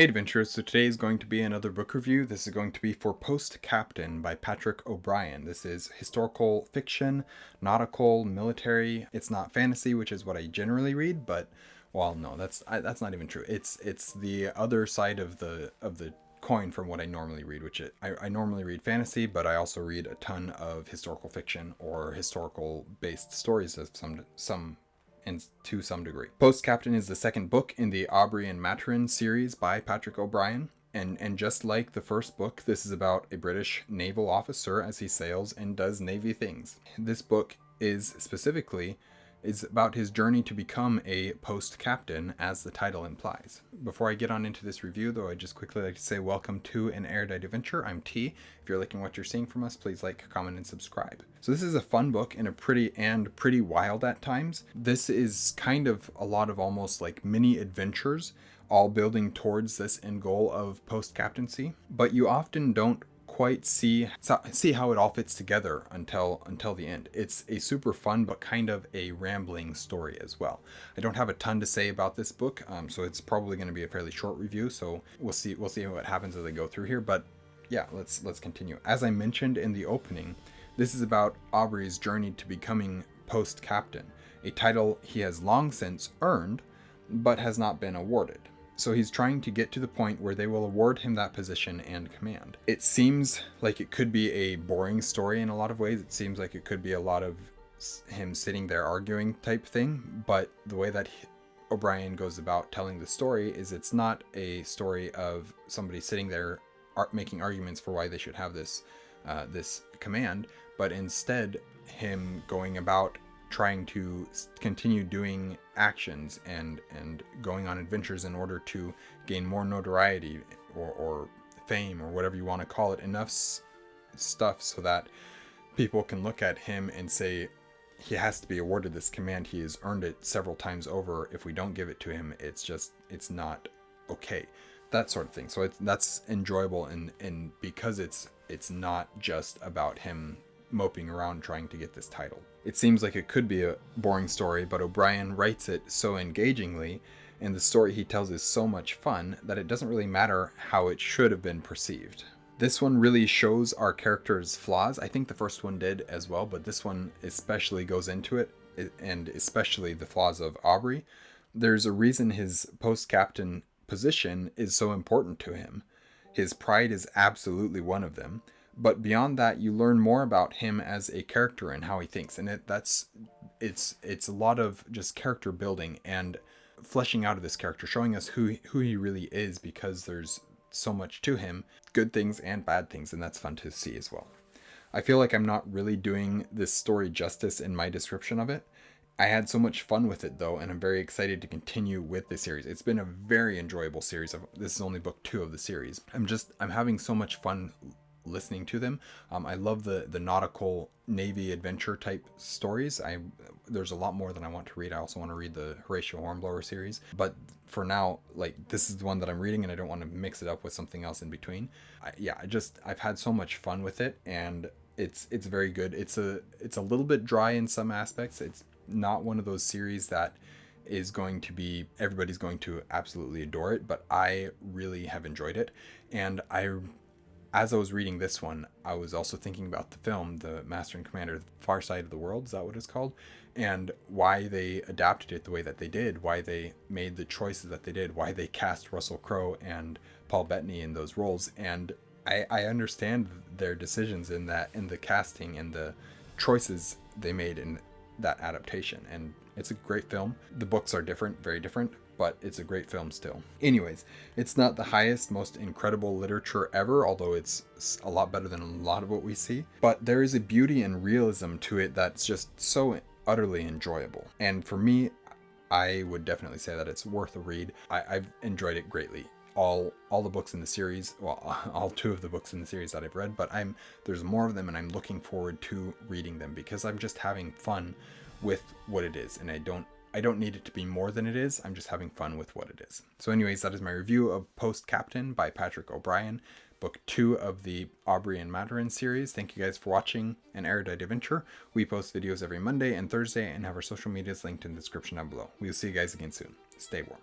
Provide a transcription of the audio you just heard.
Hey adventurers, so today is going to be another book review. This is going to be for Post Captain by Patrick O'Brien. This is historical fiction, nautical, military. It's not fantasy, which is what I generally read, but well, no, that's not even true. It's the other side of the coin from what I normally read, which I normally read fantasy, but I also read a ton of historical fiction or historical based stories of some and to some degree. Post Captain is the second book in the Aubrey and Maturin series by Patrick O'Brien. And just like the first book, this is about a British naval officer as he sails and does navy things. This book is about his journey to become a post captain, as the title implies. Before I get on into this review, though, I'd just quickly like to say welcome to an Erudite adventure. I'm T. If you're liking what you're seeing from us, please like, comment, and subscribe. So this is a fun book and pretty wild at times. This is kind of a lot of almost like mini adventures, all building towards this end goal of post captaincy. But you often don't quite see how it all fits together until the end. It's a super fun but kind of a rambling story as well. I don't have a ton to say about this book, so it's probably going to be a fairly short review. So we'll see what happens as I go through here. But yeah, let's continue. As I mentioned in the opening, this is about Aubrey's journey to becoming post captain, a title he has long since earned, but has not been awarded. So he's trying to get to the point where they will award him that position and command. It seems like it could be a boring story in a lot of ways. It seems like it could be a lot of him sitting there arguing type thing. But the way that O'Brien goes about telling the story is it's not a story of somebody sitting there making arguments for why they should have this command, but instead him going about trying to continue doing actions and going on adventures in order to gain more notoriety or fame or whatever you want to call it, enough stuff so that people can look at him and say he has to be awarded this command. He has earned it several times over. If we don't give it to him, it's not okay, that sort of thing. So that's enjoyable, and because it's not just about him moping around trying to get this title. It seems like it could be a boring story, but O'Brien writes it so engagingly, and the story he tells is so much fun that it doesn't really matter how it should have been perceived. This one really shows our character's flaws. I think the first one did as well, but this one especially goes into it, and especially the flaws of Aubrey. There's a reason his post-captain position is so important to him. His pride is absolutely one of them. But beyond that, you learn more about him as a character and how he thinks, and it's a lot of just character building and fleshing out of this character, showing us who he really is, because there's so much to him, good things and bad things, and that's fun to see as well. I feel like I'm not really doing this story justice in my description of it. I had so much fun with it though, and I'm very excited to continue with the series. It's been a very enjoyable series. This is only book 2 of the series. I'm having so much fun listening to them. I love the nautical navy adventure type stories. There's a lot more than I want to read. I also want to read the Horatio Hornblower series, but for now, like, this is the one that I'm reading, and I don't want to mix it up with something else in between. I've had so much fun with it, and it's very good. It's a little bit dry in some aspects. It's not one of those series that is going to be everybody's going to absolutely adore it, but I really have enjoyed it. And as I was reading this one, I was also thinking about the film, The Master and Commander, The Far Side of the World, is that what it's called? And why they adapted it the way that they did, why they made the choices that they did, why they cast Russell Crowe and Paul Bettany in those roles. And I understand their decisions in the casting and the choices they made in that adaptation. And it's a great film. The books are different, very different, but it's a great film still. Anyways, it's not the highest, most incredible literature ever, although it's a lot better than a lot of what we see. But there is a beauty and realism to it that's just so utterly enjoyable. And for me, I would definitely say that it's worth a read. I've enjoyed it greatly. All the books in the series, well, all 2 of the books in the series that I've read, but there's more of them, and I'm looking forward to reading them because I'm just having fun with what it is, and I don't need it to be more than it is. I'm just having fun with what it is. So anyways, that is my review of Post Captain by Patrick O'Brien, book 2 of the Aubrey and Maturin series. Thank you guys for watching an Erudite Adventure. We post videos every Monday and Thursday and have our social medias linked in the description down below. We'll see you guys again soon. Stay warm.